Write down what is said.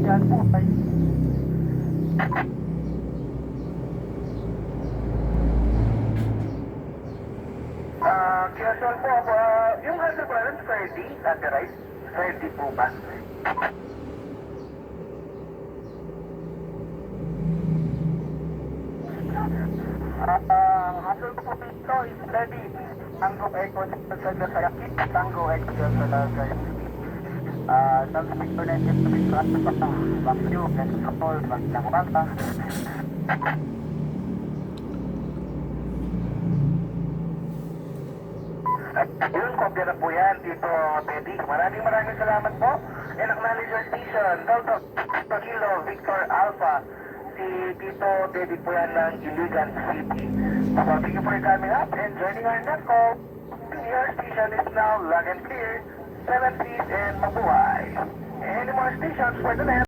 Yan po ay casual po ako. Yung handle balance, 30 at the right. 30 po ba? Ang handle po dito is steady. Tango Echo sa Sayaki. Tango Echo sa Sayaki. Don't sector na yung sabi ko pa. Back you, get control, back lang bata. Yun, kopya na po yan, Tito Teddy. Maraming salamat po. And acknowledge your station. Delta Kilo, Victor Alpha. Si Tito Teddy po yan ng Iligan City. So, thank you for coming up and joining our net call. Your station is now loud and clear. 7 feet and mabuhay. Any more stations for the net?